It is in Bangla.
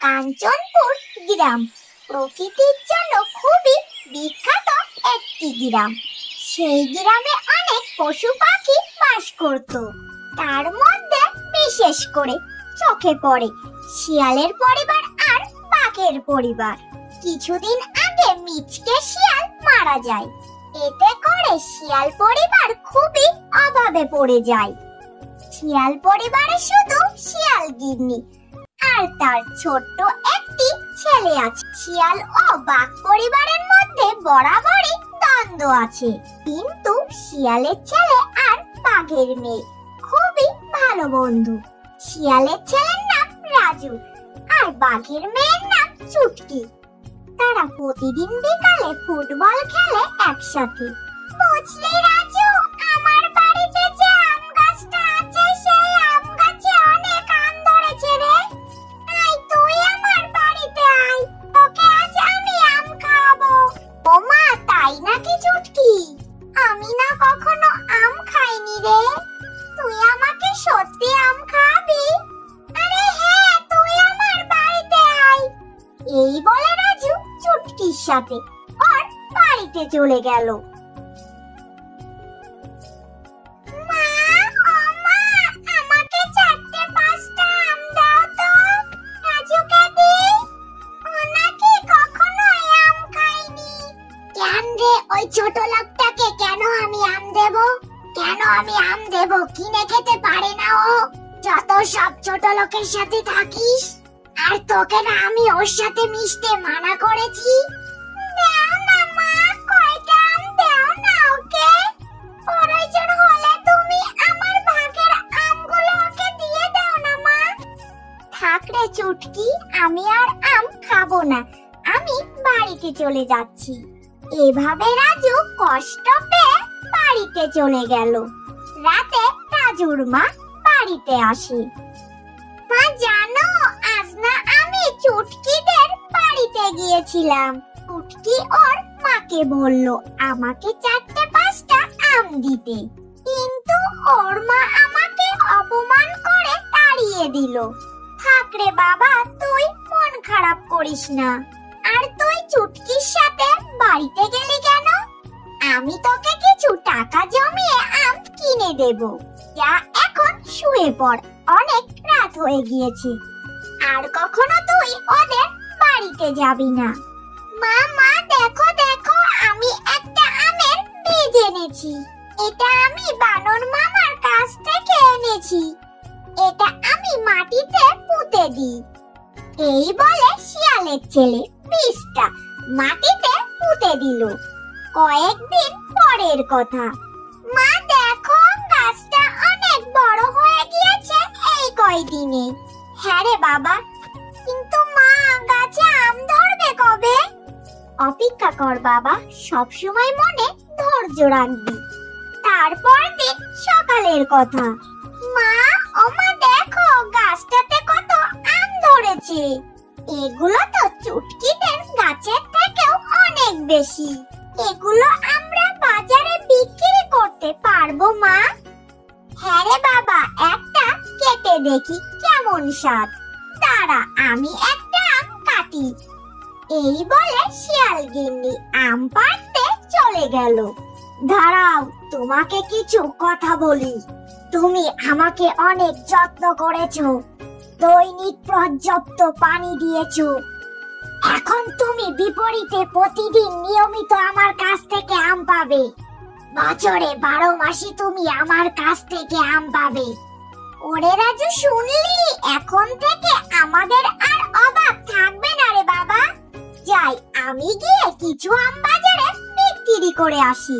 কাঞ্চনপুর গ্রাম প্রকৃতির জন্য খুবই বিখ্যাত একটি গ্রাম। সেই গ্রামে অনেক পশু পাখি বাস করত। তার মধ্যে বিশেষ করে চোখে পড়ে শিয়ালের পরিবার আর বাঘের পরিবার। কিছুদিন আগে মিচকে শিয়াল মারা যায়। এতে করে শিয়াল পরিবার খুবই অভাবে পড়ে যায়। শিয়াল পরিবারে শুধু শিয়াল গিন্নি আর তার ছোট্ট একটি ছেলে আছে। শিয়াল ও বাঘ পরিবারের মধ্যে বরাবরই দ্বন্দ্ব আছে, কিন্তু শিয়ালের ছেলে আর বাঘের মেয়ে খুবই ভালো বন্ধু। শিয়ালের ছেলের নাম রাজু আর বাঘের মেয়ের নাম চুটকি। তারা প্রতিদিন বিকালে ফুটবল খেলে একসাথে। বুঝলি রাজু, আমার বাড়িতে যে আম গাছটা আছে সেই আম গাছে অনেক আম ধরেছে রে। আয় তুই আমার বাড়িতে আয়, তোকে আজ আমি আম খাওয়াবো। ও মা, তাই নাকি চুটকি? আমি না কখনো আম খাইনি রে। তুই আমাকে সত্যি আম খাওয়াবি? আরে হ্যাঁ, তুই আমার বাড়িতে আয়। এই বলে রাজু চুটকির সাথে ওর বাড়িতে চলে গেল। মা, ও মা, আমাকে 4-5টা আম দাও তো। রাজুকে দিই, ও নাকি কখনোই আম খায়নি। কেন রে, ওই ছোট লোকটাকে কেন আমি আম দেব? কেন আমি আম দেব? কিনে খেতে পারে না ও? যত সব ছোট লোকের সাথে থাকিস, আর তোকে না আমি ওর সাথে মিশতে মানা করেছি। দাও না মা, কয়টা আম দাও না ওকে। প্রয়োজন হলে তুমি আমার ভাগের আমগুলো ওকে দিয়ে দাও না মা। থাক রে চুটকি, আমি আর আম খাবো না, আমি বাড়িতে চলে যাচ্ছি। এভাবে রাজু কষ্ট পেয়ে বাড়িতে চলে গেল। রাতে রাজুর মা বাড়িতে আসে। মা জানো, আজ না আমি চুটকিদের বাড়িতে গিয়েছিলাম। চুটকি ওর মাকে বলল আমাকে 4-5টা আম দিতে, কিন্তু ওর মা আমাকে অপমান করে তাড়িয়ে দিল। থাক রে বাবা, তুই মন খারাপ করিস না। আর তুই চুটকির সাথে বাড়িতে গেলি কেন? আমি তোকে কিছু টাকা জমিয়ে আম কিনে দেব। যা, এখন শুয়ে পড়, অনেক রাত হয়ে গিয়েছে। আর কখনো তুই ওদের বাড়িতে যাবি না। মা, মা, দেখো দেখো, আমি একটা আমের বীজ এনেছি। এটা আমি বানর মামার কাছ থেকে এনেছি। এটা আমি মাটিতে পুঁতে দিই। এই বলে শিয়ালের ছেলে বীজটা মাটিতে পুঁতে দিল। কয়েকদিন পরের কথা। মা দেখো, গাছটা অনেক বড় হয়ে গিয়েছে এই কয়দিনে। হ্যাঁ রে বাবা, কিন্তু মা, গাছে আম ধরবে কবে? অপেক্ষা কর বাবা, সব সময় মনে ধৈর্য রাখবি। তারপর দিন সকালের কথা। মা, ও মা, দেখো গাছটাতে কত আম ধরেছে। এগুলো তো চুটকিদের গাছের থেকেও অনেক বেশি। এগুলো আমরা বাজারে বিক্রি করতে পারবো মা? হ্যাঁ রে বাবা, একটা কেটে দেখি কেমন স্বাদ। দাঁড়া, আমি একটা আম কাটি। এই বলে শিয়াল গিন্নি আম পাড়তে চলে গেল। দাঁড়াও, তোমাকে কিছু কথা বলি। তুমি আমাকে অনেক যত্ন করেছো, দৈনিক পর্যাপ্ত পানি দিয়েছো। এখন তুমি বিপরীতে প্রতিদিন নিয়মিত আমার কাছ থেকে আম পাবে। বছরে 12 মাসই তুমি আমার কাছ থেকে আম পাবে। ওরে রাজু, শুনলি? এখন থেকে আমাদের আর অভাব থাকবে না রে বাবা। যাই, আমি গিয়ে কিছু আম বাজারে বিক্রি করে আসি।